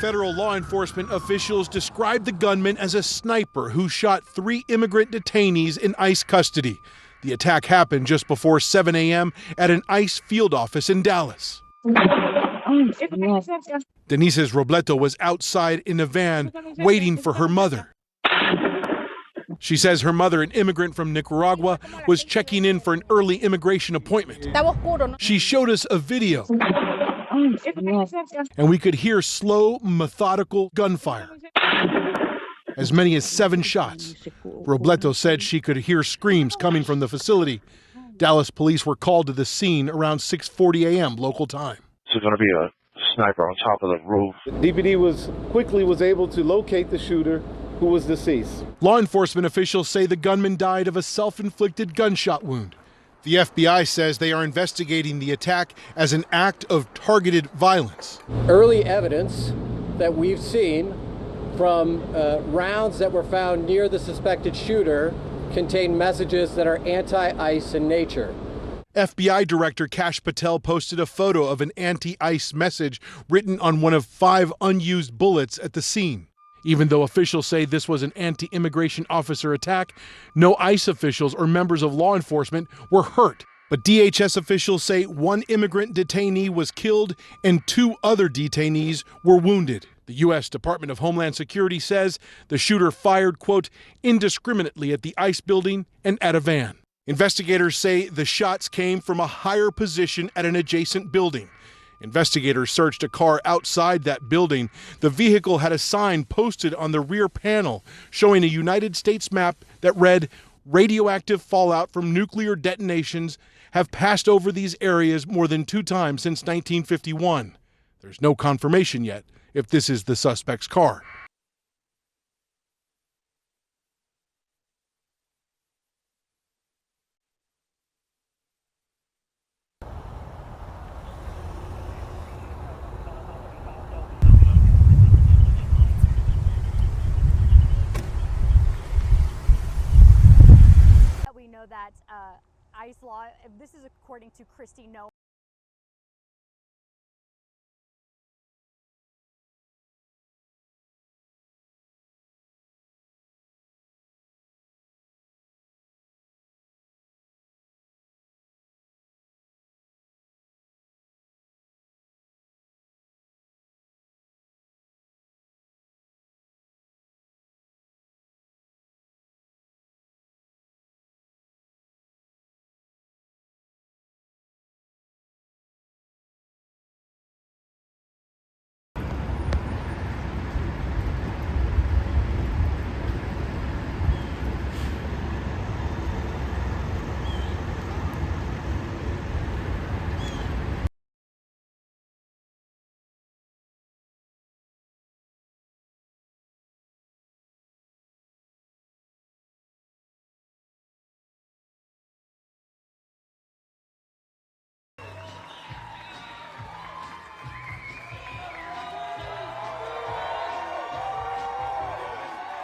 Federal law enforcement officials described the gunman as a sniper who shot 3 immigrant detainees in ICE custody. The attack happened just before 7 a.m. at an ICE field office in Dallas. Denise's Robleto was outside in a van waiting for her mother. She says her mother, an immigrant from Nicaragua, was checking in for an early immigration appointment. She showed us a video, and we could hear slow, methodical gunfire. As many as 7 shots. Robleto said she could hear screams coming from the facility. Dallas police were called to the scene around 6:40 a.m. local time. There's going to be a sniper on top of the roof. DPD was able to locate the shooter, who was deceased. Law enforcement officials say the gunman died of a self-inflicted gunshot wound. The FBI says they are investigating the attack as an act of targeted violence. Early evidence that we've seen from rounds that were found near the suspected shooter contain messages that are anti-ICE in nature. FBI Director Kash Patel posted a photo of an anti-ICE message written on one of 5 unused bullets at the scene. Even though officials say this was an anti-immigration officer attack, no ICE officials or members of law enforcement were hurt. But DHS officials say 1 immigrant detainee was killed and 2 other detainees were wounded. The U.S. Department of Homeland Security says the shooter fired, quote, indiscriminately at the ICE building and at a van. Investigators say the shots came from a higher position at an adjacent building. Investigators searched a car outside that building. The vehicle had a sign posted on the rear panel showing a United States map that read, radioactive fallout from nuclear detonations have passed over these areas more than 2 times since 1951. There's no confirmation yet if this is the suspect's car. That ICE law, this is according to Christy No.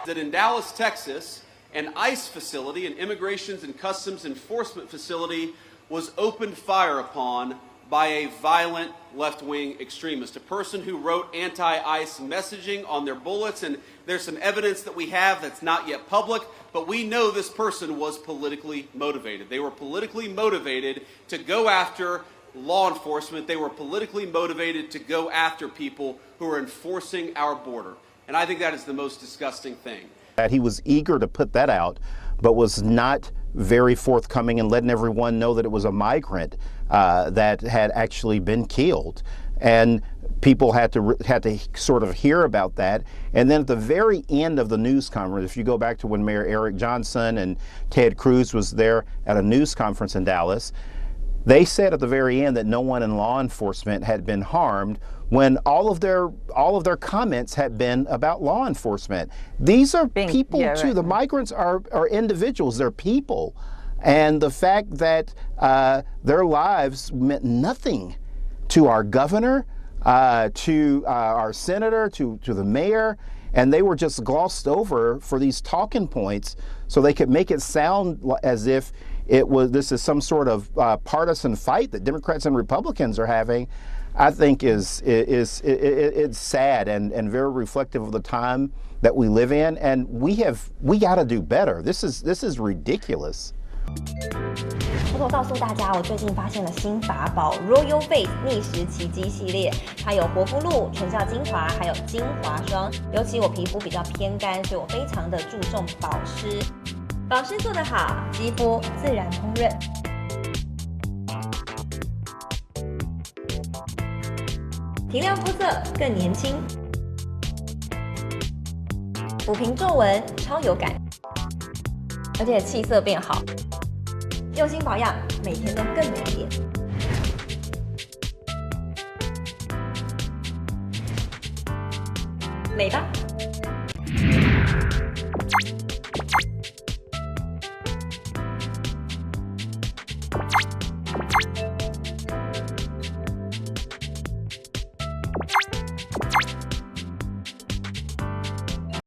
That in Dallas, Texas, an ICE facility, an Immigration and Customs Enforcement facility, was opened fire upon by a violent left-wing extremist, a person who wrote anti-ICE messaging on their bullets, and there's some evidence that we have that's not yet public, but we know this person was politically motivated. They were politically motivated to go after law enforcement. They were politically motivated to go after people who are enforcing our border. And I think that is the most disgusting thing. That he was eager to put that out, but was not very forthcoming in letting everyone know that it was a migrant that had actually been killed. And people had to sort of hear about that. And then at the very end of the news conference, if you go back to when Mayor Eric Johnson and Ted Cruz was there at a news conference in Dallas, they said at the very end that no one in law enforcement had been harmed, when all of their comments had been about law enforcement. These are people too. Right. The migrants are individuals. They're people, and the fact that their lives meant nothing to our governor, to our senator, to the mayor, and they were just glossed over for these talking points, so they could make it sound as if this is some sort of partisan fight that Democrats and Republicans are having. I think it's sad and very reflective of the time that we live in, and we got to do better. This is ridiculous. 偷偷告诉大家，我最近发现了新法宝 Royal Face 逆时奇迹系列，它有活肤露、全效精华，还有精华霜。尤其我皮肤比较偏干，所以我非常的注重保湿。保湿做得好，肌肤自然烹润。提亮肤色更年轻，抚平皱纹超有感，而且气色变好。用心保养，每天都更美一点。美吧。